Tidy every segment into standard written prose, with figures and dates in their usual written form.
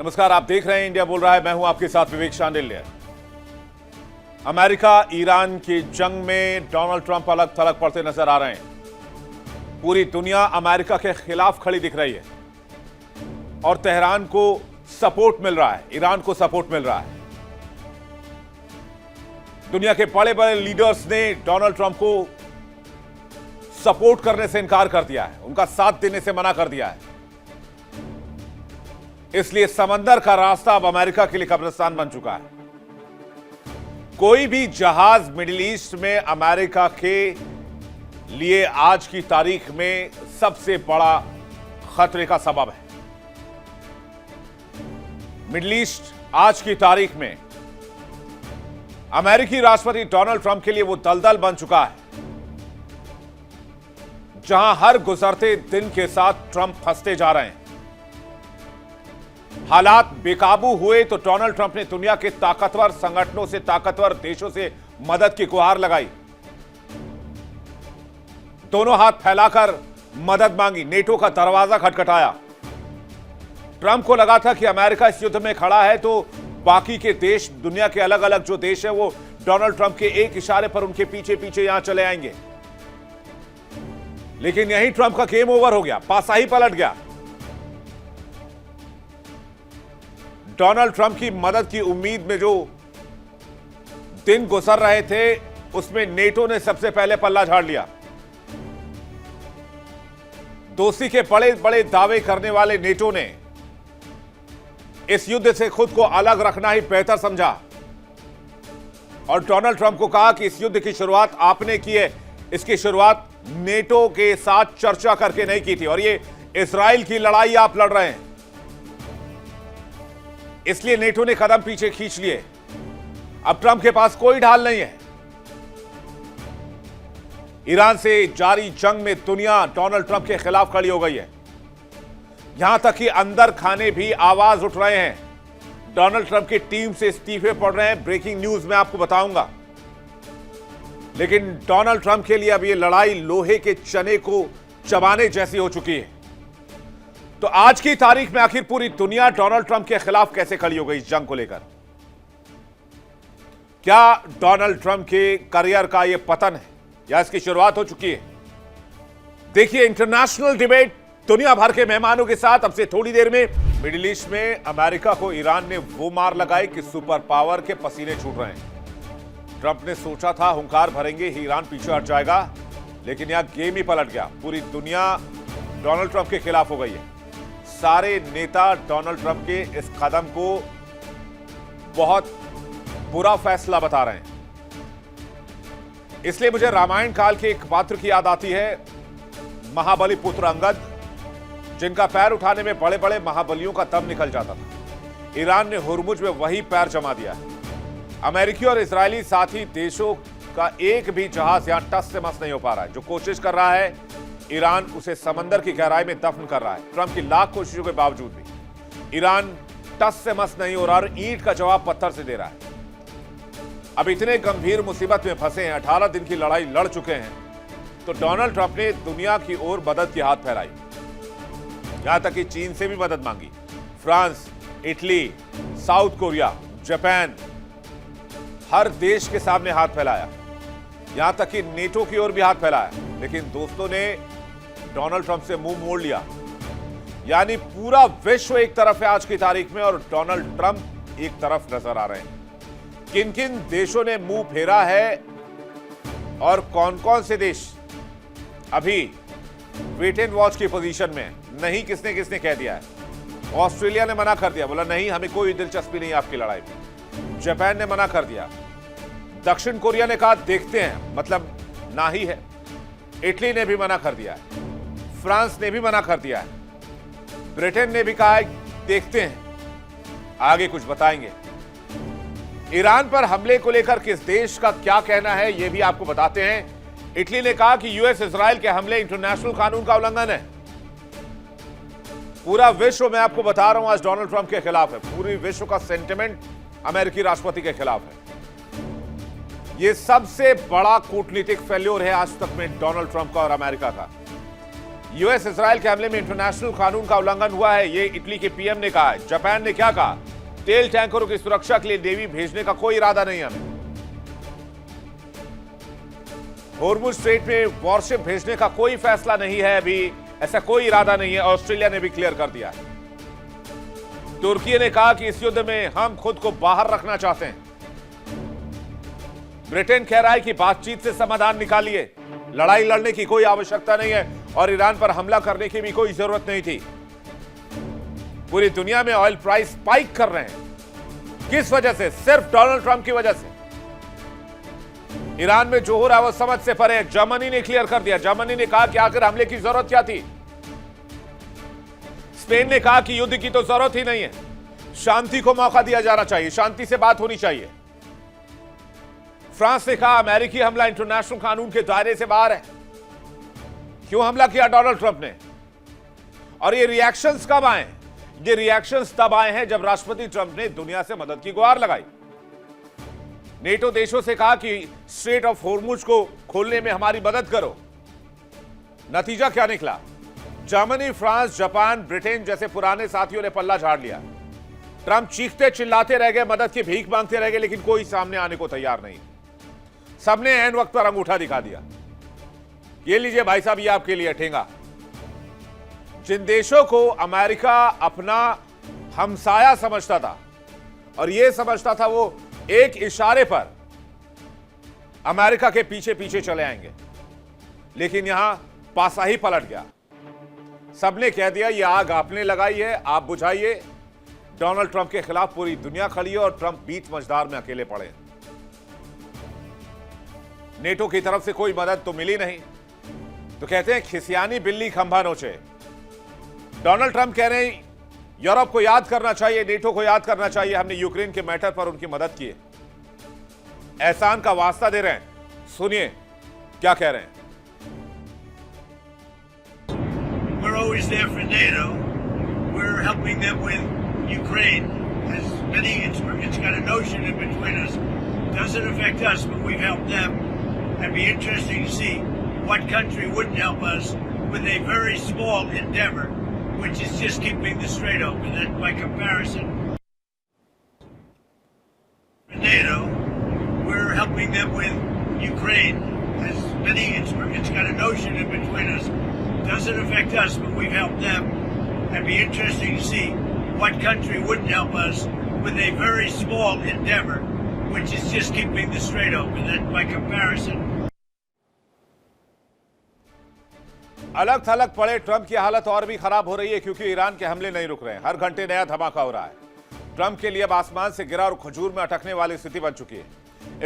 नमस्कार, आप देख रहे हैं इंडिया बोल रहा है। मैं हूं आपके साथ विवेक शांडिल्य। अमेरिका ईरान की जंग में डोनाल्ड ट्रंप अलग थलग पड़ते नजर आ रहे हैं। पूरी दुनिया अमेरिका के खिलाफ खड़ी दिख रही है और तेहरान को सपोर्ट मिल रहा है, ईरान को सपोर्ट मिल रहा है। दुनिया के बड़े बड़े लीडर्स ने डोनाल्ड ट्रंप को सपोर्ट करने से इनकार कर दिया है, उनका साथ देने से मना कर दिया है। इसलिए समंदर का रास्ता अब अमेरिका के लिए कब्रिस्तान बन चुका है। कोई भी जहाज मिडिल ईस्ट में अमेरिका के लिए आज की तारीख में सबसे बड़ा खतरे का सबब है। मिडिल ईस्ट आज की तारीख में अमेरिकी राष्ट्रपति डोनाल्ड ट्रंप के लिए वो दलदल बन चुका है जहां हर गुजरते दिन के साथ ट्रंप फंसते जा रहे हैं। हालात बेकाबू हुए तो डोनाल्ड ट्रंप ने दुनिया के ताकतवर संगठनों से, ताकतवर देशों से मदद की गुहार लगाई, दोनों हाथ फैलाकर मदद मांगी, नेटो का दरवाजा खटखटाया। ट्रंप को लगा था कि अमेरिका इस युद्ध में खड़ा है तो बाकी के देश, दुनिया के अलग अलग जो देश है, वो डोनाल्ड ट्रंप के एक इशारे पर उनके पीछे पीछे यहां चले आएंगे। लेकिन यही ट्रंप का गेम ओवर हो गया, पासा ही पलट गया। डोनाल्ड ट्रंप की मदद की उम्मीद में जो दिन गुजर रहे थे, उसमें नेटो ने सबसे पहले पल्ला झाड़ लिया। दोस्ती के बड़े बड़े दावे करने वाले नेटो ने इस युद्ध से खुद को अलग रखना ही बेहतर समझा और डोनाल्ड ट्रंप को कहा कि इस युद्ध की शुरुआत आपने की है, इसकी शुरुआत नेटो के साथ चर्चा करके नहीं की थी और ये इजराइल की लड़ाई आप लड़ रहे हैं, इसलिए नेटो ने कदम पीछे खींच लिए। अब ट्रंप के पास कोई ढाल नहीं है। ईरान से जारी जंग में दुनिया डोनाल्ड ट्रंप के खिलाफ खड़ी हो गई है। यहां तक कि अंदर खाने भी आवाज उठ रहे हैं। डोनाल्ड ट्रंप की टीम से इस्तीफे पड़ रहे हैं। ब्रेकिंग न्यूज में आपको बताऊंगा। लेकिन डोनाल्ड ट्रंप के लिए अब यह लड़ाई लोहे के चने को चबाने जैसी हो चुकी है। तो आज की तारीख में आखिर पूरी दुनिया डोनाल्ड ट्रंप के खिलाफ कैसे खड़ी हो गई इस जंग को लेकर? क्या डोनाल्ड ट्रंप के करियर का यह पतन है या इसकी शुरुआत हो चुकी है? देखिए, इंटरनेशनल डिबेट दुनिया भर के मेहमानों के साथ अब से थोड़ी देर में। मिडिल ईस्ट में अमेरिका को ईरान ने वो मार लगाई कि सुपर पावर के पसीने छूट रहे हैं। ट्रंप ने सोचा था हुंकार भरेंगे, ईरान पीछे हट जाएगा, लेकिन यहां गेम ही पलट गया। पूरी दुनिया डोनाल्ड ट्रंप के खिलाफ हो गई है। सारे नेता डोनाल्ड ट्रंप के इस कदम को बहुत बुरा फैसला बता रहे हैं। इसलिए मुझे रामायण काल के एक पात्र की याद आती है, महाबली पुत्र अंगद, जिनका पैर उठाने में बड़े बड़े महाबलियों का दम निकल जाता था। ईरान ने हुरमुज में वही पैर जमा दिया है। अमेरिकी और इजरायली साथी देशों का एक भी जहाज यहां टस से मस नहीं हो पा रहा है। जो कोशिश कर रहा है, ईरान उसे समंदर की गहराई में दफन कर रहा है। ट्रंप की लाख कोशिशों के बावजूद भी ईरान टस से मस नहीं हो रहा और ईंट का जवाब पत्थर से दे रहा है। अब इतने गंभीर मुसीबत में फंसे हैं, 18 दिन की लड़ाई लड़ चुके हैं, तो डोनाल्ड ट्रंप ने दुनिया की ओर मदद की हाथ फैलाई। यहां तक कि चीन से भी मदद मांगी, France, Italy, South Korea, Japan, हर देश के सामने हाथ फैलाया। यहां तक कि नेटो की ओर भी हाथ फैलाया। लेकिन दोस्तों ने डोनाल्ड ट्रंप से मुंह मोड़ लिया। यानी पूरा विश्व एक तरफ है आज की तारीख में और डोनाल्ड ट्रंप एक तरफ नजर आ रहे हैं। किन किन देशों ने मुंह फेरा है और कौन कौन से देश अभी वेट एंड वॉच की पोजीशन में? नहीं, किसने किसने कह दिया है। ऑस्ट्रेलिया ने मना कर दिया, बोला नहीं, हमें कोई दिलचस्पी नहीं आपकी लड़ाई में। जापान ने मना कर दिया। दक्षिण कोरिया ने कहा देखते हैं, मतलब ना ही है। इटली ने भी मना कर दिया है। फ्रांस ने भी मना कर दिया है। ब्रिटेन ने भी कहा है देखते हैं, आगे कुछ बताएंगे। ईरान पर हमले को लेकर किस देश का क्या कहना है, यह भी आपको बताते हैं। इटली ने कहा कि यूएस इजराइल के हमले इंटरनेशनल कानून का उल्लंघन है। पूरा विश्व, मैं आपको बता रहा हूं, आज डोनाल्ड ट्रंप के खिलाफ है। पूरी विश्व का सेंटिमेंट अमेरिकी राष्ट्रपति के खिलाफ है। यह सबसे बड़ा कूटनीतिक फेल्योर है आज तक में डोनाल्ड ट्रंप का और अमेरिका का। यूएस इजराइल के हमले में इंटरनेशनल कानून का उल्लंघन हुआ है, ये इटली के पीएम ने कहा है। जापान ने क्या कहा? तेल टैंकरों की सुरक्षा के लिए नेवी भेजने का कोई इरादा नहीं है हमें। हॉर्मुज स्ट्रेट में वॉरशिप भेजने का कोई फैसला नहीं है, अभी ऐसा कोई इरादा नहीं है। ऑस्ट्रेलिया ने भी क्लियर कर दिया है। तुर्की ने कहा कि इस युद्ध में हम खुद को बाहर रखना चाहते हैं। ब्रिटेन कह रहा है कि बातचीत से समाधान निकालिए, लड़ाई लड़ने की कोई आवश्यकता नहीं है और ईरान पर हमला करने की भी कोई जरूरत नहीं थी। पूरी दुनिया में ऑयल प्राइस स्पाइक कर रहे हैं। किस वजह से? सिर्फ डोनाल्ड ट्रंप की वजह से। ईरान में जो हो रहा है वो समझ से परे है। जर्मनी ने क्लियर कर दिया। जर्मनी ने कहा कि आखिर हमले की जरूरत क्या थी। स्पेन ने कहा कि युद्ध की तो जरूरत ही नहीं है, शांति को मौका दिया जाना चाहिए, शांति से बात होनी चाहिए। फ्रांस ने कहा अमेरिकी हमला इंटरनेशनल कानून के दायरे से बाहर है। क्यों हमला किया डोनाल्ड ट्रंप ने? और ये रिएक्शंस कब आए? ये रिएक्शंस तब आए हैं जब राष्ट्रपति ट्रंप ने दुनिया से मदद की गुहार लगाई। नेटो देशों से कहा कि स्ट्रेट ऑफ हॉर्मुज को खोलने में हमारी मदद करो। नतीजा क्या निकला? जर्मनी, फ्रांस, जापान, ब्रिटेन जैसे पुराने साथियों ने पल्ला झाड़ लिया। ट्रंप चीखते चिल्लाते रह गए, मदद की भीख मांगते रह गए, लेकिन कोई सामने आने को तैयार नहीं। सबने ऐन वक्त पर अंगूठा दिखा दिया। ये लीजिए भाई साहब, ये आपके लिए ठेंगा। जिन देशों को अमेरिका अपना हमसाया समझता था और ये समझता था वो एक इशारे पर अमेरिका के पीछे पीछे चले आएंगे, लेकिन यहां पासा ही पलट गया। सबने कह दिया ये आग आपने लगाई है, आप बुझाइए। डोनाल्ड ट्रंप के खिलाफ पूरी दुनिया खड़ी है और ट्रंप बीच मझधार में अकेले पड़े। नेटो की तरफ से कोई मदद तो मिली नहीं, तो कहते हैं खिसियानी बिल्ली खंभा नोचे। डोनाल्ड ट्रंप कह रहे हैं यूरोप को याद करना चाहिए, नेटो को याद करना चाहिए, हमने यूक्रेन के मैटर पर उनकी मदद की है। एहसान का वास्ता दे रहे हैं। सुनिए क्या कह रहे हैं। We're always there for NATO. We're helping them with Ukraine. As many, it's got a notion in between us. Doesn't affect us, but we've helped them. It'd be interesting to see what country wouldn't help us with a very small endeavor, which is just keeping the Strait open. And by comparison, for NATO, we're helping them with Ukraine. As many, it's got a notion in between us. Doesn't affect us, but we've helped them. It'd be interesting to see what country wouldn't help us with a very small endeavor, which is just keeping the Strait open. And by comparison, अलग थलग पड़े Trump की हालत और भी खराब हो रही है, क्योंकि ईरान के हमले नहीं रुक रहे हैं। हर घंटे नया धमाका हो रहा है। ट्रंप के लिए अब आसमान से गिरा और खजूर में अटकने वाली स्थिति बन चुकी है।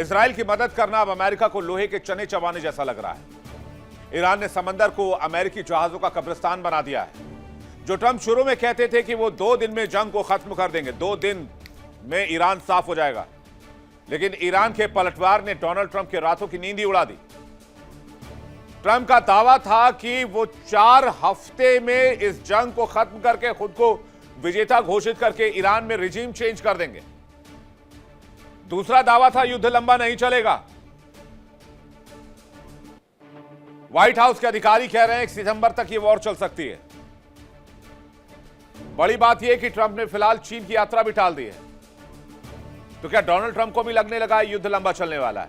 इजराइल की मदद करना अब अमेरिका को लोहे के चने चबाने जैसा लग रहा है। ईरान ने समंदर को अमेरिकी जहाजों का कब्रिस्तान बना दिया है। जो ट्रंप शुरू में कहते थे कि वो 2 दिन में जंग को खत्म कर देंगे, 2 दिन में ईरान साफ हो जाएगा, लेकिन ईरान के पलटवार ने डोनाल्ड ट्रंप के रातों की नींद ही उड़ा दी। ट्रंप का दावा था कि वो 4 हफ्ते में इस जंग को खत्म करके खुद को विजेता घोषित करके ईरान में रिजीम चेंज कर देंगे। दूसरा दावा था युद्ध लंबा नहीं चलेगा। व्हाइट हाउस के अधिकारी कह रहे हैं कि सितंबर तक ये वॉर चल सकती है। बड़ी बात यह कि ट्रंप ने फिलहाल चीन की यात्रा भी टाल दी है। तो क्या डोनाल्ड ट्रंप को भी लगने लगा है युद्ध लंबा चलने वाला है?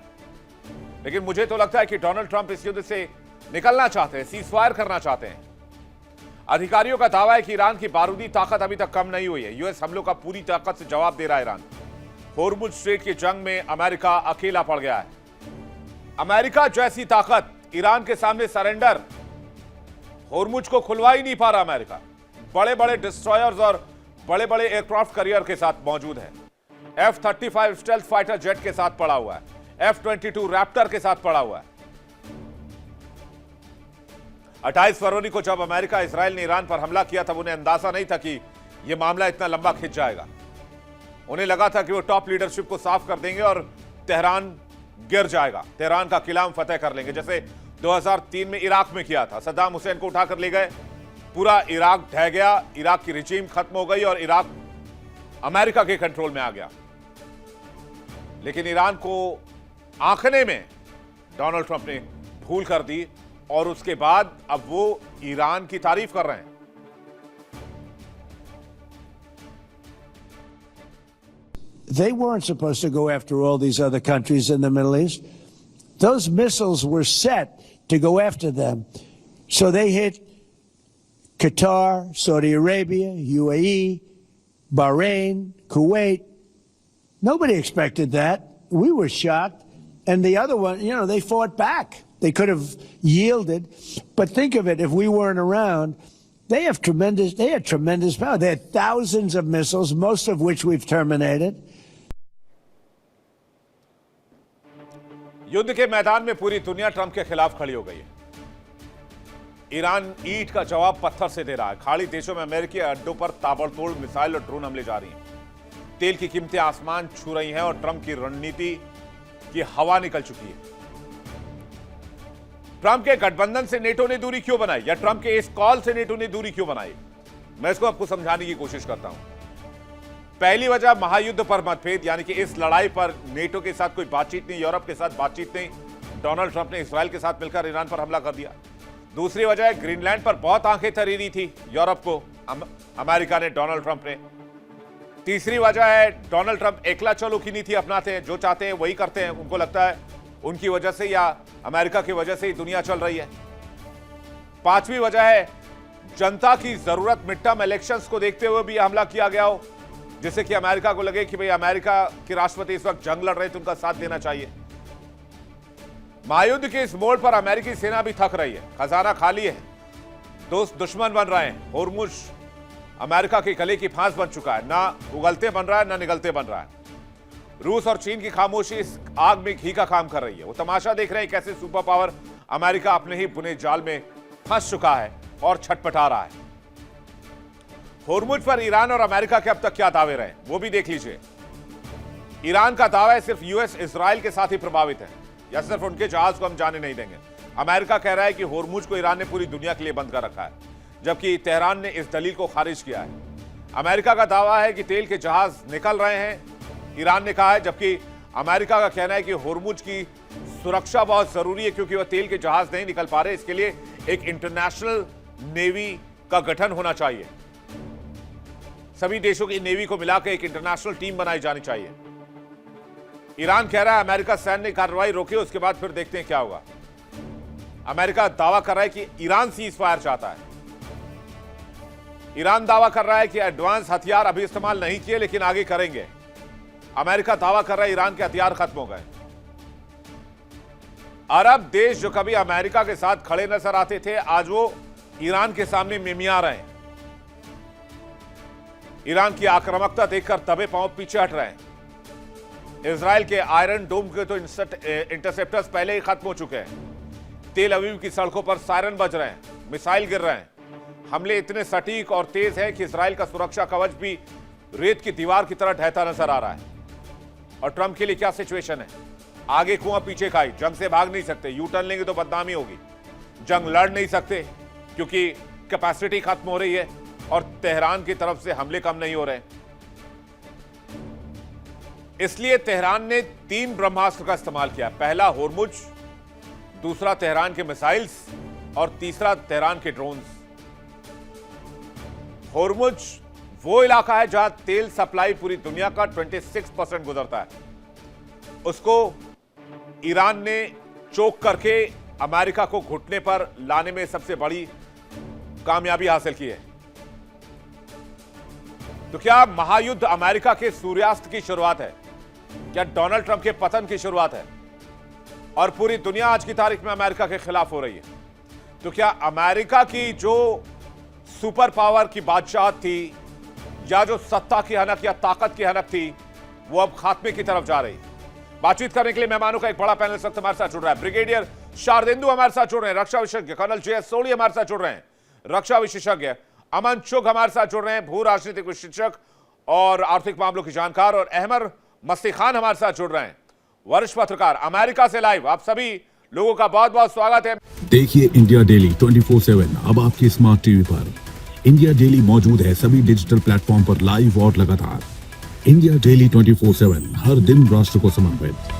लेकिन मुझे तो लगता है कि डोनाल्ड ट्रंप इस युद्ध से निकलना चाहते हैं, सीजफायर करना चाहते हैं। अधिकारियों का दावा है कि ईरान की बारूदी ताकत अभी तक कम नहीं हुई है। यूएस हमलों का पूरी ताकत से जवाब दे रहा है ईरान। हॉर्मुज स्ट्रेट की जंग में अमेरिका अकेला पड़ गया है। अमेरिका जैसी ताकत ईरान के सामने सरेंडर, हॉर्मुज को खुलवा ही नहीं पा रहा अमेरिका। बड़े बड़े डिस्ट्रॉयर्स और बड़े बड़े एयरक्राफ्ट कैरियर के साथ मौजूद है। F-35 स्टेल्थ फाइटर जेट के साथ पड़ा हुआ है। F-22 रैप्टर के साथ पड़ा हुआ है। 28 फरवरी को जब अमेरिका इजराइल ने ईरान पर हमला किया, तब उन्हें अंदाजा नहीं था कि यह मामला इतना लंबा खिंच जाएगा। उन्हें लगा था कि वो टॉप लीडरशिप को साफ कर देंगे और तेहरान गिर जाएगा, तेहरान का किला हम फतेह कर लेंगे, जैसे 2003 में इराक में किया था। सद्दाम हुसैन को उठाकर ले गए, पूरा इराक ढह गया, इराक की रिजीम खत्म हो गई और इराक अमेरिका के कंट्रोल में आ गया। लेकिन ईरान को आंकने में डोनाल्ड ट्रंप ने भूल कर दी और उसके बाद अब वो ईरान की तारीफ कर रहे हैं। They weren't supposed to go after all these other countries in the Middle East. Those missiles were set to go after them. So they hit Qatar, Saudi Arabia, UAE, Bahrain, Kuwait. Nobody expected that. We were shocked. And the other one, they fought back. They could have yielded. But think of it, if we weren't around, they had tremendous power. They had thousands of missiles, most of which we've terminated. युद्ध के मैदान में पूरी दुनिया Trump के खिलाफ खड़ी हो गई है। ईरान ईंट का जवाब पत्थर से दे रहा है। खाड़ी देशों में अमेरिकी अड्डों पर ताबड़तोड़ मिसाइल और ड्रोन हमले जारी हैं। तेल की कीमतें आसमान छू रही हैं और ट्रंप की रणनीति की हवा निकल चुकी है। ट्रंप के गठबंधन से नेटो ने दूरी क्यों बनाई, या ट्रंप के इस कॉल से नेटो ने दूरी क्यों बनाई, मैं इसको आपको समझाने की कोशिश करता हूं। पहली वजह महायुद्ध पर मतभेद, यानी कि इस लड़ाई पर नेटो के साथ कोई बातचीत नहीं, यूरोप के साथ बातचीत नहीं। डोनाल्ड ट्रंप ने इजराइल के साथ मिलकर ईरान पर हमला कर दिया। दूसरी वजह है ग्रीनलैंड पर बहुत आंखें तरी रही थी यूरोप को, अमेरिका ने, डोनाल्ड ट्रंप ने। तीसरी वजह है डोनाल्ड ट्रंप एकला चलो की नीति अपनाते हैं, जो चाहते हैं वही करते हैं। उनको लगता है उनकी वजह से या अमेरिका की वजह से ही दुनिया चल रही है। पांचवी वजह है जनता की जरूरत, मिड टर्म इलेक्शंस को देखते हुए भी हमला किया गया हो, जिससे कि अमेरिका को लगे कि भाई अमेरिका के राष्ट्रपति इस वक्त जंग लड़ रहे हैं तो उनका साथ देना चाहिए। महायुद्ध के इस मोड़ पर अमेरिकी सेना भी थक रही है, खजाना खाली है, दोस्त दुश्मन बन रहे हैं। होर्मुज अमेरिका के गले की फांस बन चुका है, ना उगलते बन रहा है ना निगलते बन रहा है। रूस और चीन की खामोशी इस आग में घी का काम कर रही है। वो तमाशा देख रहे हैं कैसे सुपर पावर अमेरिका अपने ही बुने जाल में फंस चुका है और छटपटा रहा है। होर्मुज पर ईरान और अमेरिका के अब तक क्या दावे रहे वो भी देख लीजिए। ईरान का दावा है सिर्फ यूएस इजराइल के साथ ही प्रभावित है, या सिर्फ उनके जहाज को हम जाने नहीं देंगे। अमेरिका कह रहा है कि होर्मुज को ईरान ने पूरी दुनिया के लिए बंद कर रखा है, जबकि तेहरान ने इस दलील को खारिज किया है। अमेरिका का दावा है कि तेल के जहाज निकल रहे हैं, ईरान ने कहा है, जबकि अमेरिका का कहना है कि होर्मुज की सुरक्षा बहुत जरूरी है क्योंकि वह तेल के जहाज नहीं निकल पा रहे। इसके लिए एक इंटरनेशनल नेवी का गठन होना चाहिए। सभी देशों की नेवी को मिलाकर एक इंटरनेशनल टीम बनाई जानी चाहिए। ईरान कह रहा है अमेरिका सैन्य कार्रवाई रोके, उसके बाद फिर देखते हैं क्या होगा। अमेरिका दावा कर रहा है कि ईरान सीज फायर चाहता है। ईरान दावा कर रहा है कि एडवांस हथियार अभी इस्तेमाल नहीं किए लेकिन आगे करेंगे। अमेरिका दावा कर रहा है ईरान के हथियार खत्म हो गए। अरब देश जो कभी अमेरिका के साथ खड़े नजर आते थे, आज वो ईरान के सामने मिमिया रहे हैं। ईरान की आक्रामकता देखकर दबे पांव पीछे हट रहे हैं। इजराइल के आयरन डोम के तो इंटरसेप्टर्स पहले ही खत्म हो चुके हैं। तेल अवीव की सड़कों पर सायरन बज रहे हैं, मिसाइल गिर रहे हैं। हमले इतने सटीक और तेज हैं कि इजराइल का सुरक्षा कवच भी रेत की दीवार की तरह ढहता नजर आ रहा है। और ट्रंप के लिए क्या सिचुएशन है, आगे कुआं पीछे खाई, जंग से भाग नहीं सकते, यू टर्न लेंगे तो बदनामी होगी, जंग लड़ नहीं सकते क्योंकि कैपेसिटी खत्म हो रही है और तेहरान की तरफ से हमले कम नहीं हो रहे। इसलिए तेहरान ने 3 ब्रह्मास्त्र का इस्तेमाल किया। पहला होर्मुज, दूसरा तेहरान के मिसाइल्स और तीसरा तेहरान के ड्रोन्स। होर्मुज वो इलाका है जहां तेल सप्लाई पूरी दुनिया का 26% गुजरता है। उसको ईरान ने चोक करके अमेरिका को घुटने पर लाने में सबसे बड़ी कामयाबी हासिल की है। तो क्या महायुद्ध अमेरिका के सूर्यास्त की शुरुआत है? क्या डोनाल्ड ट्रंप के पतन की शुरुआत है? और पूरी दुनिया आज की तारीख में अमेरिका के खिलाफ हो रही है। तो क्या अमेरिका की जो सुपर पावर की बादशाहत थी, या जो सत्ता की हनक या ताकत की हनक थी, वो अब खात्मे की तरफ जा रही? बातचीत करने के लिए मेहमानों का एक बड़ा पैनल इस वक्त हमारे साथ जुड़ रहा है। ब्रिगेडियर शारदेंदु हमारे साथ जुड़ रहे हैं, रक्षा विशेषज्ञ कर्नल जे.एस. सोली हमारे साथ जुड़ रहे हैं, रक्षा विशेषज्ञ। अमन चुग हमारे साथ जुड़ रहे हैं, भू राजनीतिक विशेषज्ञ और आर्थिक मामलों की जानकार। और अहमद मस्ती खान हमारे साथ जुड़ रहे हैं, वरिष्ठ पत्रकार, अमेरिका से लाइव। आप सभी लोगों का बहुत बहुत स्वागत है। देखिए इंडिया डेली 24/7 अब आपकी स्मार्ट टीवी पर। इंडिया डेली मौजूद है सभी डिजिटल प्लेटफॉर्म पर लाइव और लगातार। इंडिया डेली 24/7 हर दिन राष्ट्र को समर्पित।